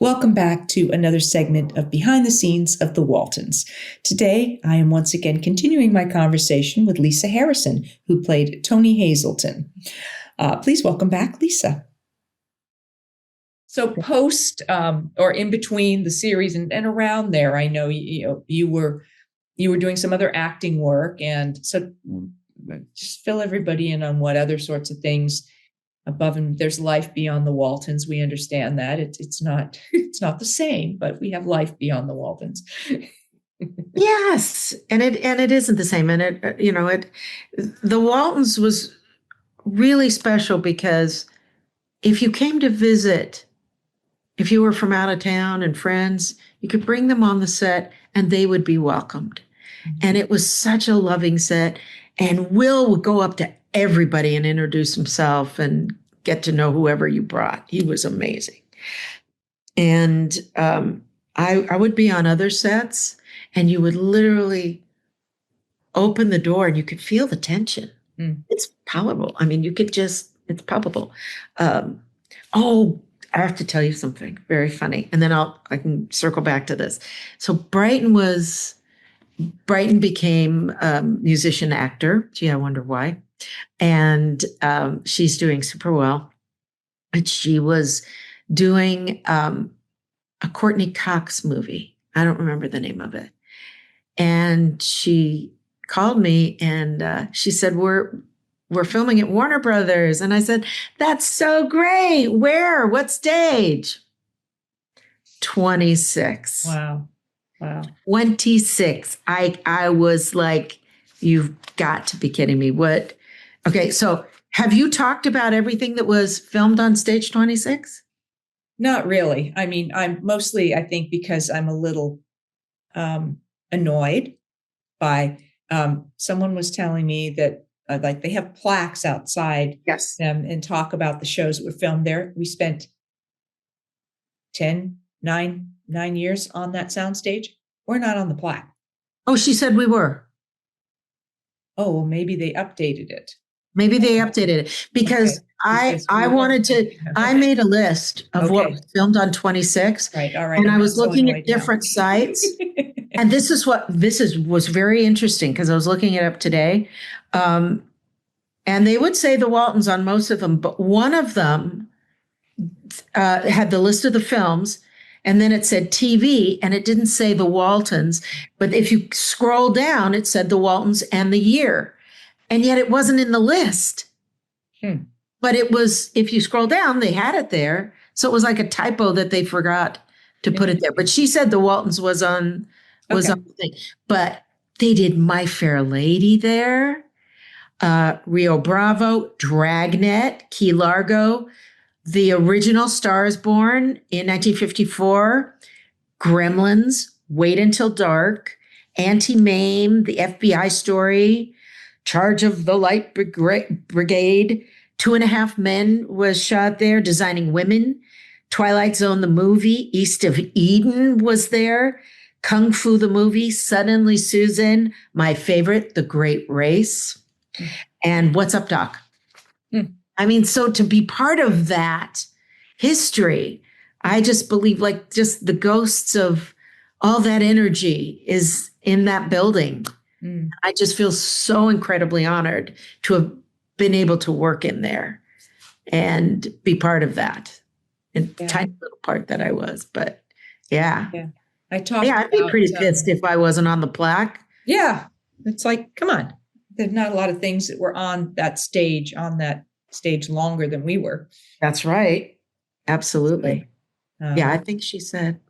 Welcome back to another segment of Behind the Scenes of the Waltons. Today, I am once again continuing my conversation with Lisa Harrison, who played Toni Hazelton. Please welcome back, Lisa. So post or in between the series and around there, I know you were doing some other acting work, and so just fill everybody in on what other sorts of things above, and there's life beyond the Waltons. We understand that it's not the same, but we have life beyond the Waltons. Yes, and it isn't the same, and the Waltons was really special because if you came to visit, if you were from out of town and friends, you could bring them on the set and they would be welcomed. Mm-hmm. And it was such a loving set. And Will would go up to everybody and introduce himself and get to know whoever you brought. He was amazing. And I would be on other sets and you would literally open the door and you could feel the tension. Mm. It's palpable. I mean, it's palpable. I have to tell you something very funny, and then I can circle back to this. So Brighton became a musician actor. Gee, I wonder why. And she's doing super well. And she was doing a Courtney Cox movie. I don't remember the name of it. And she called me and she said, we're filming at Warner Brothers. And I said, that's so great. Where? What stage? 26. Wow. 26. I was like, you've got to be kidding me. What? Okay. So have you talked about everything that was filmed on stage 26? Not really. I mean, I think because I'm a little annoyed by, someone was telling me that like they have plaques outside. Yes. And talk about the shows that were filmed there. We spent 9 years on that soundstage. We're not on the plaque. Oh, she said we were. Oh, well, maybe they updated it. Maybe they updated it because I made a list of what was filmed on 26. Right. All right. And I was looking at different sites. And this was very interesting because I was looking it up today. And they would say the Waltons on most of them, but one of them had the list of the films, and then it said TV, and it didn't say the Waltons. But if you scroll down, it said the Waltons and the year, and yet it wasn't in the list. But it was, if you scroll down, they had it there. So it was like a typo that they forgot to put it there. But she said the Waltons was on the thing. But they did My Fair Lady there. Rio Bravo, Dragnet, Key Largo, the original Stars Born in 1954, Gremlins, Wait Until Dark, Anti-Mame, the FBI Story, Charge of the Light Brigade, 2.5 Men was shot there, Designing Women, Twilight Zone the movie, East of Eden was there, Kung Fu the movie, Suddenly Susan, my favorite, The Great Race. And What's Up, Doc? I mean, so to be part of that history, I just believe like just the ghosts of all that energy is in that building. I just feel so incredibly honored to have been able to work in there and be part of that. And tiny little part that I was, but yeah. I'd be pretty pissed if I wasn't on the plaque. Yeah. It's like, come on. There's not a lot of things that were on that stage longer than we were. That's right. Absolutely. I think she said.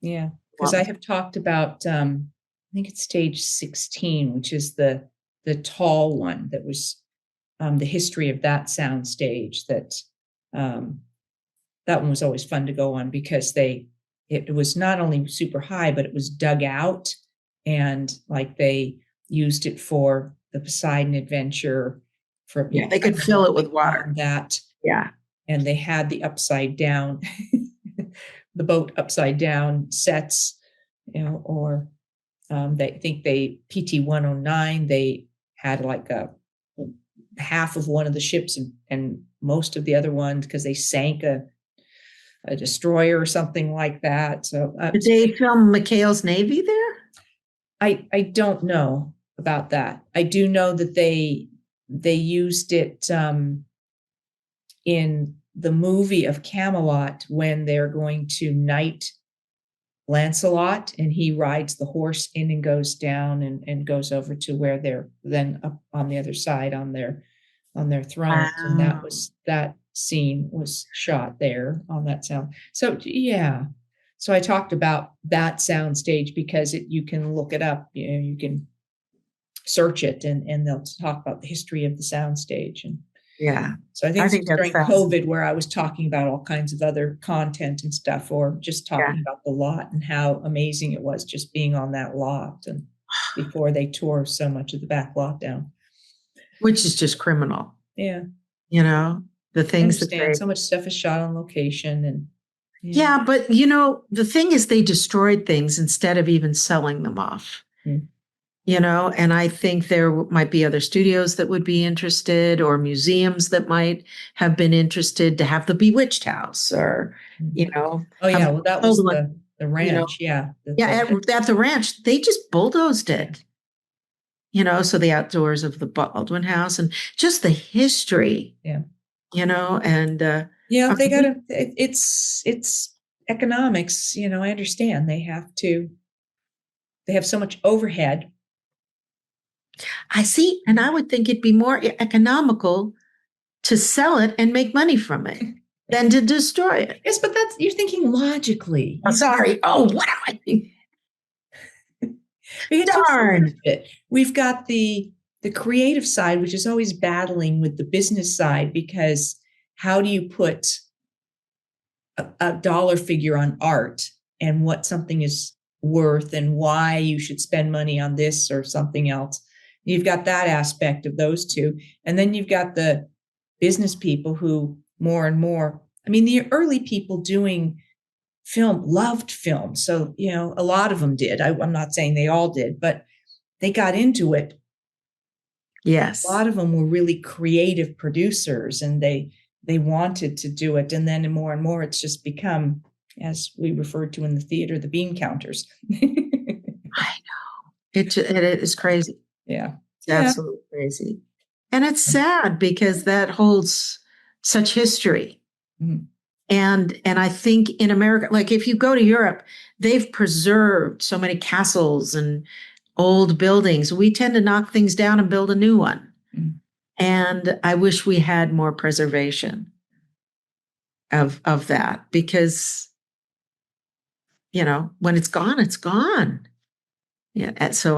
Yeah. Because I have talked about, I think it's stage 16, which is the tall one that was the history of that sound stage that one was always fun to go on because it was not only super high, but it was dug out and like they used it for the Poseidon Adventure. They could fill it with water. And they had the upside down, the boat upside down sets, or they PT 109. They had like a half of one of the ships and most of the other ones because they sank a a destroyer or something like that. So Did they film McHale's Navy there? I don't know about that. I do know that they used it in the movie of Camelot when they're going to knight Lancelot, and he rides the horse in and goes down and goes over to where they're then up on the other side on their thrones. Wow. And that scene was shot there on that sound. So yeah. So I talked about that sound stage because you can look it up, you can search it and they'll talk about the history of the sound stage. And yeah. So I think during COVID where I was talking about all kinds of other content and stuff, or just talking about the lot and how amazing it was just being on that lot and before they tore so much of the back lot down. Which is just criminal. Yeah. The things that so much stuff is shot on location and yeah, but the thing is they destroyed things instead of even selling them off. And I think there might be other studios that would be interested or museums that might have been interested to have the Bewitched House or, Oh, yeah. Well, that was the ranch. Yeah. At the ranch, they just bulldozed it, so the outdoors of the Baldwin House and just the history, and they got to, it's economics, I understand they have so much overhead. I see. And I would think it'd be more economical to sell it and make money from it than to destroy it. Yes, but you're thinking logically. I'm sorry. Oh, what am I thinking? Darn. We've got the creative side, which is always battling with the business side, because how do you put a dollar figure on art and what something is worth and why you should spend money on this or something else? You've got that aspect of those two. And then you've got the business people who more and more, the early people doing film loved film. So, a lot of them did. I'm not saying they all did, but they got into it. Yes. A lot of them were really creative producers and they wanted to do it. And then more and more, it's just become, as we referred to in the theater, the bean counters. I know. It is crazy. Yeah. It's absolutely crazy. And it's sad because that holds such history. Mm-hmm. And I think in America, like if you go to Europe, they've preserved so many castles and old buildings. We tend to knock things down and build a new one. Mm-hmm. And I wish we had more preservation of that because, when it's gone, it's gone. Yeah. And so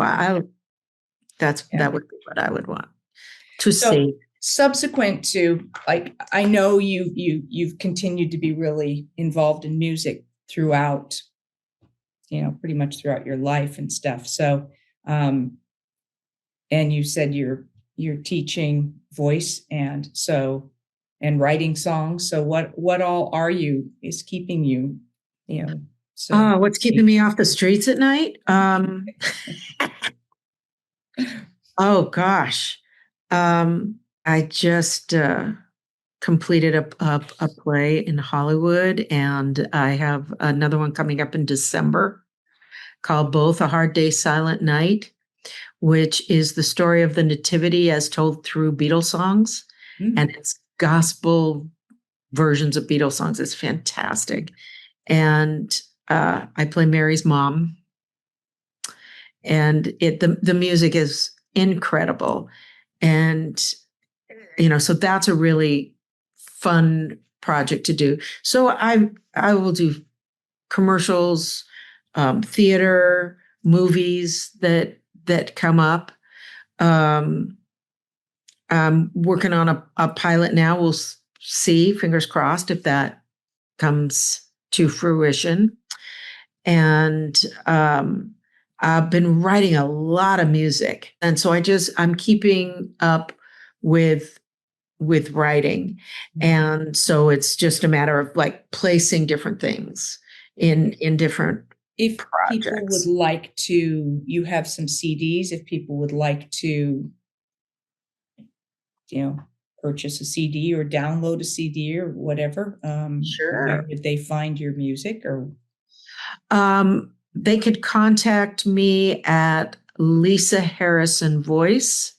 that would be what I would want to see. Subsequent to, I know you've continued to be really involved in music throughout, pretty much throughout your life and stuff. So, and you said you're teaching voice and writing songs. So what all is keeping you, what's keeping me off the streets at night? Oh gosh. I just completed a play in Hollywood, and I have another one coming up in December called Both a Hard Day, Silent Night, which is the story of the Nativity as told through Beatles songs. And it's gospel versions of Beatles songs. It's fantastic. And I play Mary's mom. And the music is incredible. And, so that's a really fun project to do. So I will do commercials, theater, movies that come up. I'm working on a pilot now. We'll see, fingers crossed, if that comes to fruition. And I've been writing a lot of music. And so I'm keeping up with writing. And so it's just a matter of placing different things in different projects. People would like to, you have some CDs, if people would like to, purchase a CD or download a CD or whatever? Sure. Where would they find your music? Or they could contact me at lisaharrisonvoice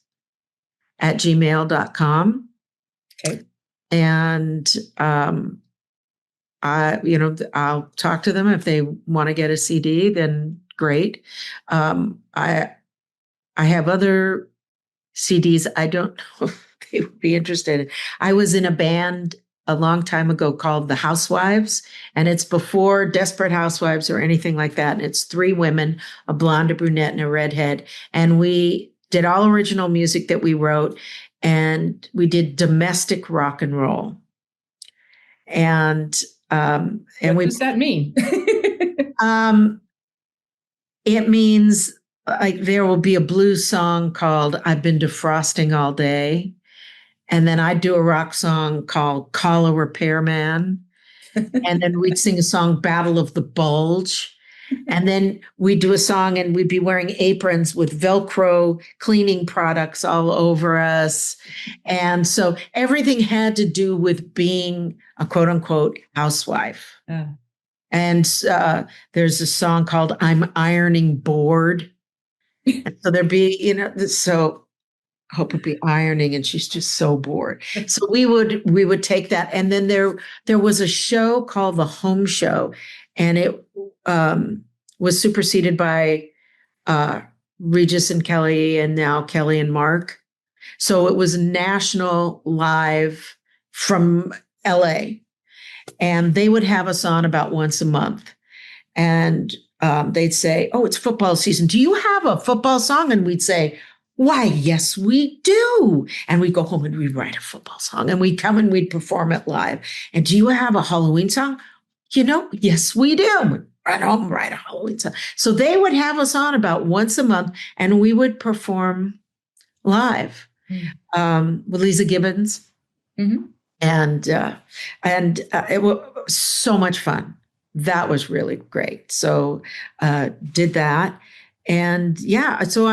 at gmail.com. okay, And I'll talk to them. If they want to get a CD, then great. I have other CDs. I don't know if they would be interested in. I was in a band a long time ago called The Housewives, and it's before Desperate Housewives or anything like that. And it's 3 women, a blonde, a brunette, and a redhead. And we did all original music that we wrote, and we did domestic rock and roll. And what does that mean? It means like there will be a blues song called I've Been Defrosting All Day. And then I'd do a rock song called Call a Repairman. And then we'd sing a song, Battle of the Bulge. And then we'd do a song and we'd be wearing aprons with Velcro cleaning products all over us. And so everything had to do with being a quote unquote housewife. And there's a song called I'm Ironing Bored. And so there'd be, so Hope would be ironing and she's just so bored. So we would take that. And then there was a show called The Home Show, and it was superseded by Regis and Kelly, and now Kelly and Mark. So it was national live from LA, and they would have us on about once a month. And they'd say, oh, it's football season. Do you have a football song? And we'd say, why, yes, we do. And we'd go home and we'd write a football song, and we'd come and we'd perform it live. And do you have a Halloween song? Yes, we do. We'd run home and write a Halloween song. So they would have us on about once a month, and we would perform live with Lisa Gibbons. Mm-hmm. And it was so much fun. That was really great. So did that. And yeah, so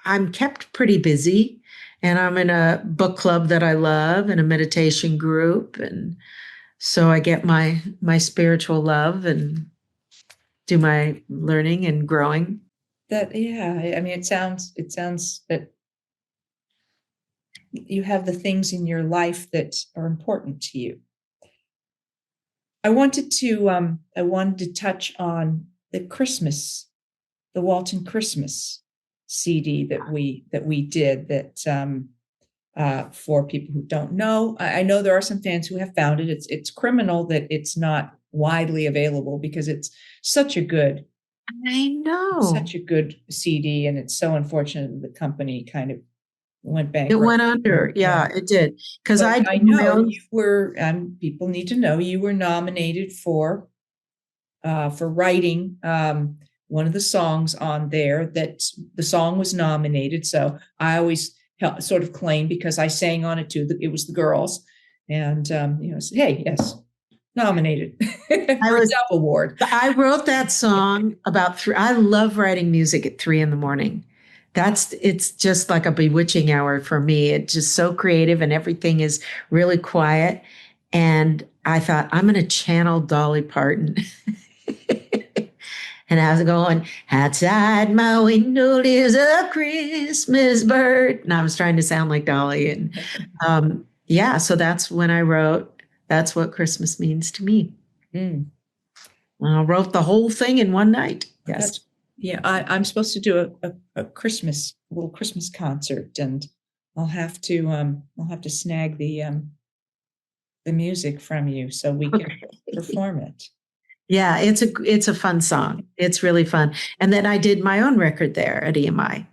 I'm kept pretty busy, and I'm in a book club that I love and a meditation group. And so I get my spiritual love and do my learning and growing. I mean, it sounds that you have the things in your life that are important to you. I wanted to touch on the Walton Christmas CD that we did, that for people who don't know. I know there are some fans who have found it. It's criminal that it's not widely available, because it's such a good CD, and it's so unfortunate that the company kind of went bankrupt. It went under. Yeah, it did. Because I know you were, people need to know you were nominated for writing one of the songs on there, that the song was nominated. So I always sort of claim, because I sang on it too, that it was the girls, and said, hey, yes, nominated for a Dove Award. I wrote that song about 3. I love writing music at 3 a.m. It's just like a bewitching hour for me. It's just so creative, and everything is really quiet. And I thought, I'm going to channel Dolly Parton. And I was going, outside my window lives a Christmas bird. And I was trying to sound like Dolly. And so that's when I wrote, That's What Christmas Means to Me. I wrote the whole thing in one night. Yes. I'm supposed to do a little Christmas concert, and I'll have to snag the music from you so we can perform it. Yeah, it's a fun song. It's really fun. And then I did my own record there at EMI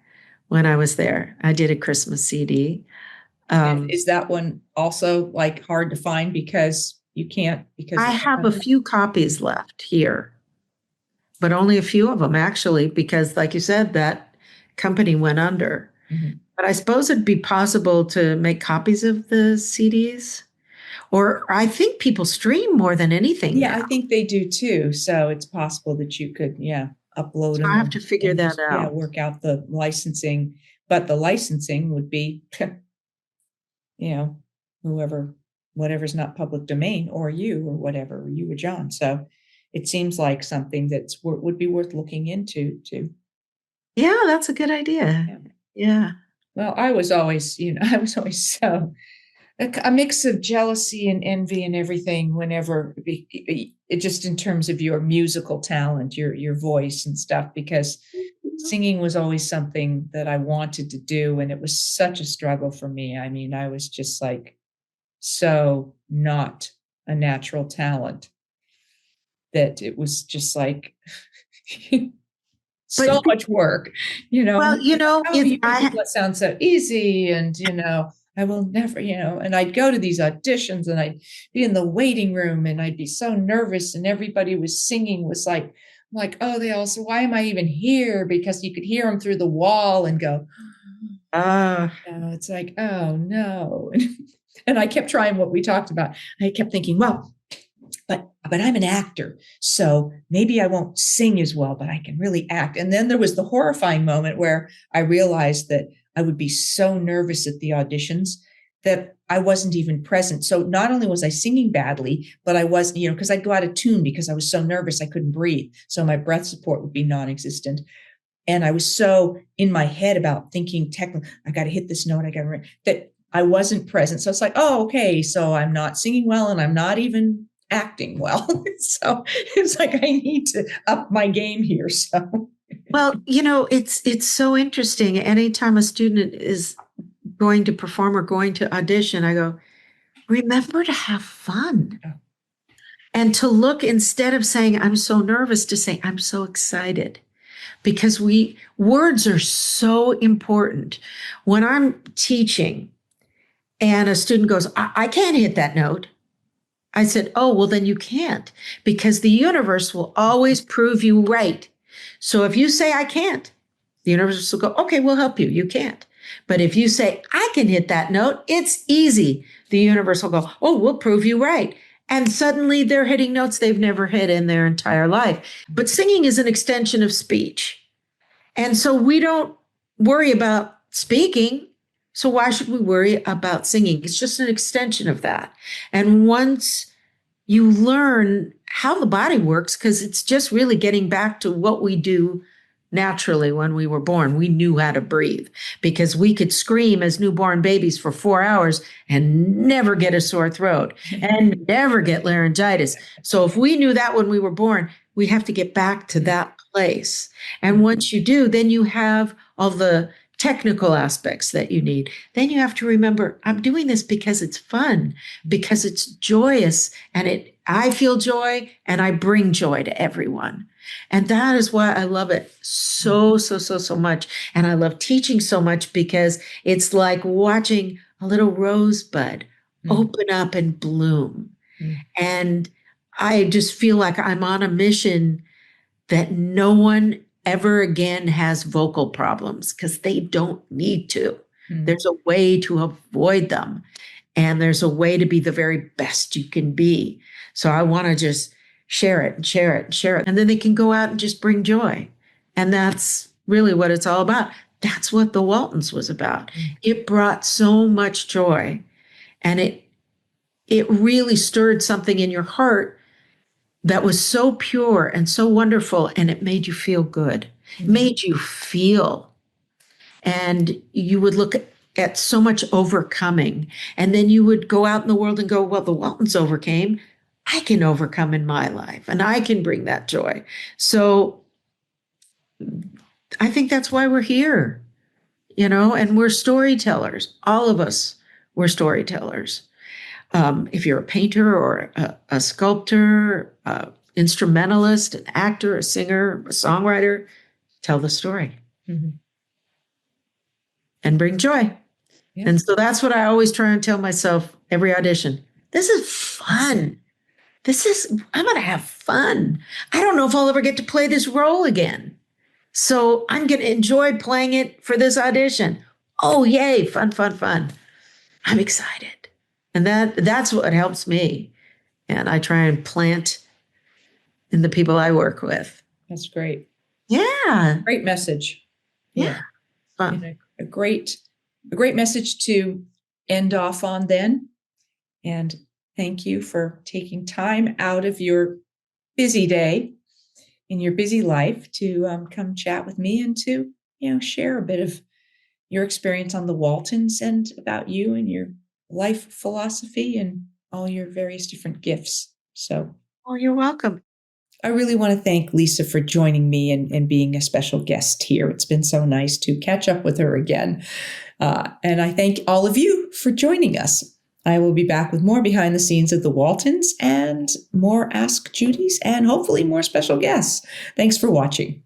when I was there. I did a Christmas CD. Is that one also like hard to find because you can't? Because I have a few copies left here, but only a few of them actually, because like you said, that company went under. Mm-hmm. But I suppose it'd be possible to make copies of the CDs. Or I think people stream more than anything. Yeah, now. I think they do too. So it's possible that you could, upload them. I have to figure that out. Yeah, work out the licensing. But the licensing would be, whatever's not public domain, or you or John. So it seems like something would be worth looking into too. Yeah, that's a good idea. Yeah. Well, I was always so a mix of jealousy and envy and everything whenever it just in terms of your musical talent, your voice and stuff, because singing was always something that I wanted to do. And it was such a struggle for me. I mean, I was just like, so not a natural talent that it was just like so much work, Well, that sounds so easy. And, I will never, and I'd go to these auditions and I'd be in the waiting room and I'd be so nervous, and everybody was singing was like, so why am I even here? Because you could hear them through the wall and go, it's like, oh no. And I kept trying what we talked about. I kept thinking, well, but I'm an actor, so maybe I won't sing as well, but I can really act. And then there was the horrifying moment where I realized that I would be so nervous at the auditions that I wasn't even present. So not only was I singing badly, but I was, because I'd go out of tune because I was so nervous I couldn't breathe. So my breath support would be non-existent. And I was so in my head about thinking technically, I got to hit this note, that I wasn't present. So it's like, oh, okay, so I'm not singing well and I'm not even acting well. So it's like, I need to up my game here. So, well, it's so interesting. Anytime a student is going to perform or going to audition, I go, remember to have fun. Oh. And to look, instead of saying, I'm so nervous, to say, I'm so excited. Because words are so important. When I'm teaching and a student goes, I can't hit that note, I said, oh, well, then you can't, because the universe will always prove you right. So if you say, I can't, the universe will go, okay, we'll help you. You can't. But if you say, I can hit that note, it's easy. The universe will go, oh, we'll prove you right. And suddenly they're hitting notes they've never hit in their entire life. But singing is an extension of speech. And so we don't worry about speaking. So why should we worry about singing? It's just an extension of that. And once you learn how the body works, because it's just really getting back to what we do naturally when we were born. We knew how to breathe because we could scream as newborn babies for 4 hours and never get a sore throat and never get laryngitis. So if we knew that when we were born, we have to get back to that place. And once you do, then you have all the technical aspects that you need. Then you have to remember, I'm doing this because it's fun, because it's joyous, and I feel joy and I bring joy to everyone. And that is why I love it so much. And I love teaching so much, because it's like watching a little rosebud open up and bloom. And I just feel like I'm on a mission that no one ever again has vocal problems, because they don't need to. There's a way to avoid them. And there's a way to be the very best you can be. So I want to just share it and share it and share it. And then they can go out and just bring joy. And that's really what it's all about. That's what the Waltons was about. It brought so much joy. And it really stirred something in your heart that was so pure and so wonderful. And it made you feel good. It made you feel. And you would look at so much overcoming. And then you would go out in the world and go, well, the Waltons overcame. I can overcome in my life, and I can bring that joy. So I think that's why we're here, and we're storytellers. All of us, we're storytellers. If you're a painter or a sculptor, instrumentalist, an actor, a singer, a songwriter, tell the story and bring joy. Yeah. And so that's what I always try and tell myself every audition. This is fun. I'm going to have fun. I don't know if I'll ever get to play this role again. So I'm going to enjoy playing it for this audition. Oh, yay. Fun, fun, fun. I'm excited. And that's what helps me. And I try and plant in the people I work with. That's great. Yeah. Great message. Yeah. A great message to end off on then. And thank you for taking time out of your busy day in your busy life to come chat with me and to, share a bit of your experience on the Waltons and about you and your life philosophy and all your various different gifts. So, Oh, you're welcome. I really want to thank Lisa for joining me and being a special guest here. It's been so nice to catch up with her again. And I thank all of you for joining us. I will be back with more behind the scenes of the Waltons and more Ask Judys and hopefully more special guests. Thanks for watching.